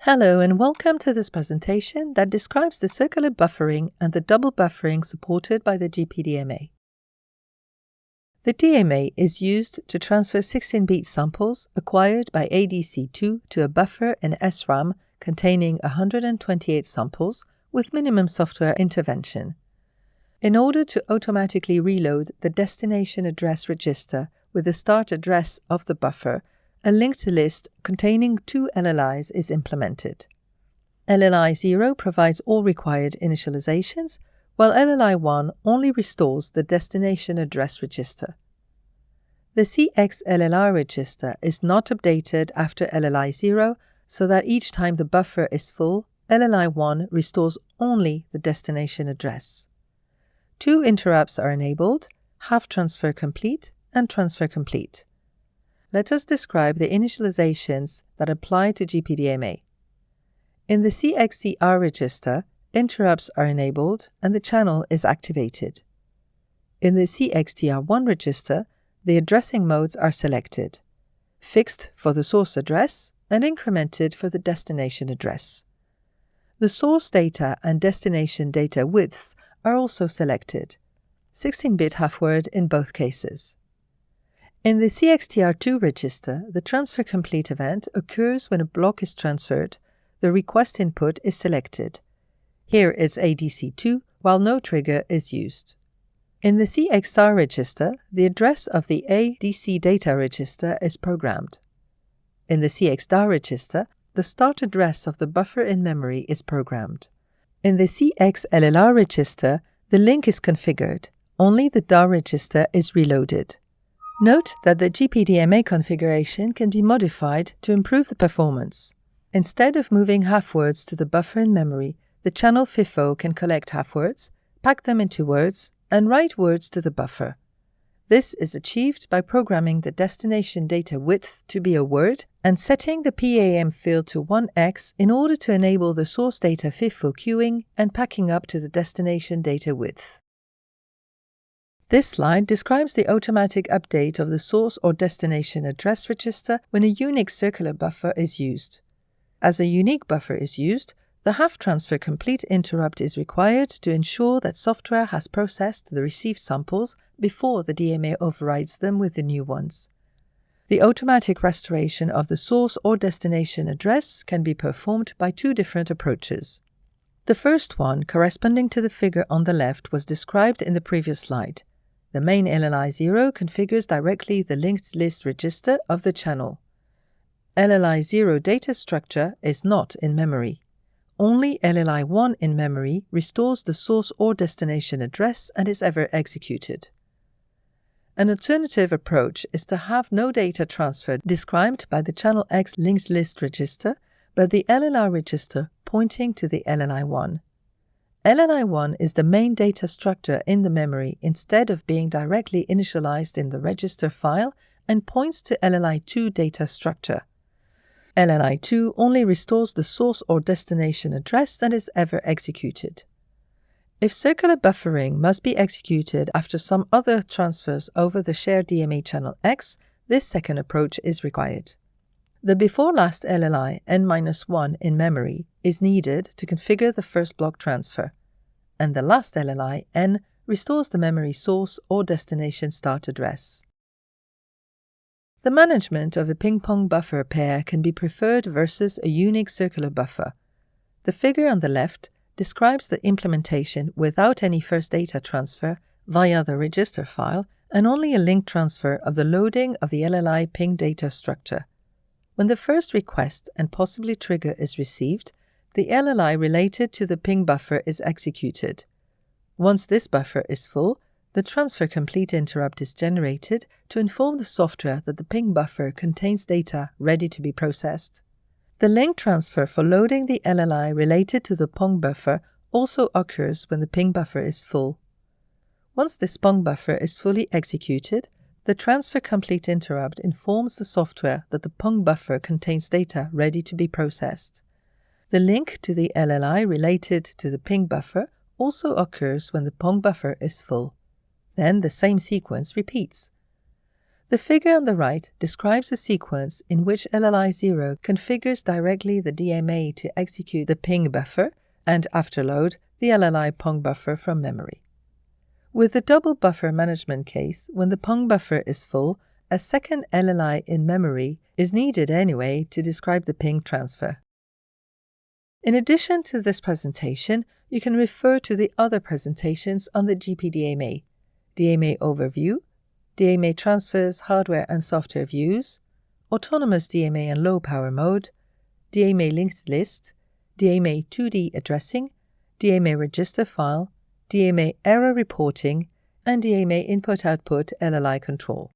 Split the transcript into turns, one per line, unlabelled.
Hello and welcome to this presentation that describes the circular buffering and the double buffering supported by the GPDMA. The DMA is used to transfer 16-bit samples acquired by ADC2 to a buffer in SRAM containing 128 samples with minimum software intervention. In order to automatically reload the destination address register with the start address of the buffer, a linked list containing two LLIs is implemented. LLI 0 provides all required initializations, while LLI 1 only restores the destination address register. The CX LLR register is not updated after LLI 0, so that each time the buffer is full, LLI 1 restores only the destination address. Two interrupts are enabled, half transfer complete and transfer complete. Let us describe the initializations that apply to GPDMA. In the CXCR register, interrupts are enabled and the channel is activated. In the CXTR1 register, the addressing modes are selected, fixed for the source address and incremented for the destination address. The source data and destination data widths are also selected, 16-bit half-word in both cases. In the CXTR2 register, the transfer complete event occurs when a block is transferred, the request input is selected. Here it's ADC2, while no trigger is used. In the CXR register, the address of the ADC data register is programmed. In the CXDAR register, the start address of the buffer in memory is programmed. In the CX LLR register, the link is configured. Only the DAR register is reloaded. Note that the GPDMA configuration can be modified to improve the performance. Instead of moving half-words to the buffer in memory, the channel FIFO can collect half-words, pack them into words, and write words to the buffer. This is achieved by programming the destination data width to be a word and setting the PAM field to 1x in order to enable the source data FIFO queuing and packing up to the destination data width. This slide describes the automatic update of the source or destination address register when a unique circular buffer is used. As a unique buffer is used, the half transfer complete interrupt is required to ensure that software has processed the received samples before the DMA overrides them with the new ones. The automatic restoration of the source or destination address can be performed by two different approaches. The first one, corresponding to the figure on the left, was described in the previous slide. The main LLI 0 configures directly the linked list register of the channel. LLI 0 data structure is not in memory. Only LLI 1 in memory restores the source or destination address and is ever executed. An alternative approach is to have no data transfer described by the channel X linked list register, but the LLR register pointing to the LLI 1. LLI 1 is the main data structure in the memory instead of being directly initialized in the register file and points to LLI 2 data structure. LLI 2 only restores the source or destination address and is ever executed. If circular buffering must be executed after some other transfers over the shared DMA channel X, this second approach is required. The before-last LLI n-1 in memory is needed to configure the first block transfer, and the last LLI n restores the memory source or destination start address. The management of a ping-pong buffer pair can be preferred versus a unique circular buffer. The figure on the left describes the implementation without any first data transfer via the register file and only a link transfer of the loading of the LLI ping data structure. When the first request and possibly trigger is received, the LLI related to the ping buffer is executed. Once this buffer is full, the transfer complete interrupt is generated to inform the software that the ping buffer contains data ready to be processed. The link transfer for loading the LLI related to the PONG buffer also occurs when the ping buffer is full. Once this PONG buffer is fully executed, the transfer complete interrupt informs the software that the PONG buffer contains data ready to be processed. The link to the LLI related to the ping buffer also occurs when the PONG buffer is full. Then the same sequence repeats. The figure on the right describes a sequence in which LLI0 configures directly the DMA to execute the ping buffer and afterload the LLI PONG buffer from memory. With the double buffer management case, when the PONG buffer is full, a second LLI in memory is needed anyway to describe the ping transfer. In addition to this presentation, you can refer to the other presentations on the GPDMA, DMA Overview, DMA Transfers Hardware and Software Views, Autonomous DMA and Low Power Mode, DMA Linked List, DMA 2D Addressing, DMA Register File, DMA Error Reporting, and DMA Input-Output LLI Control.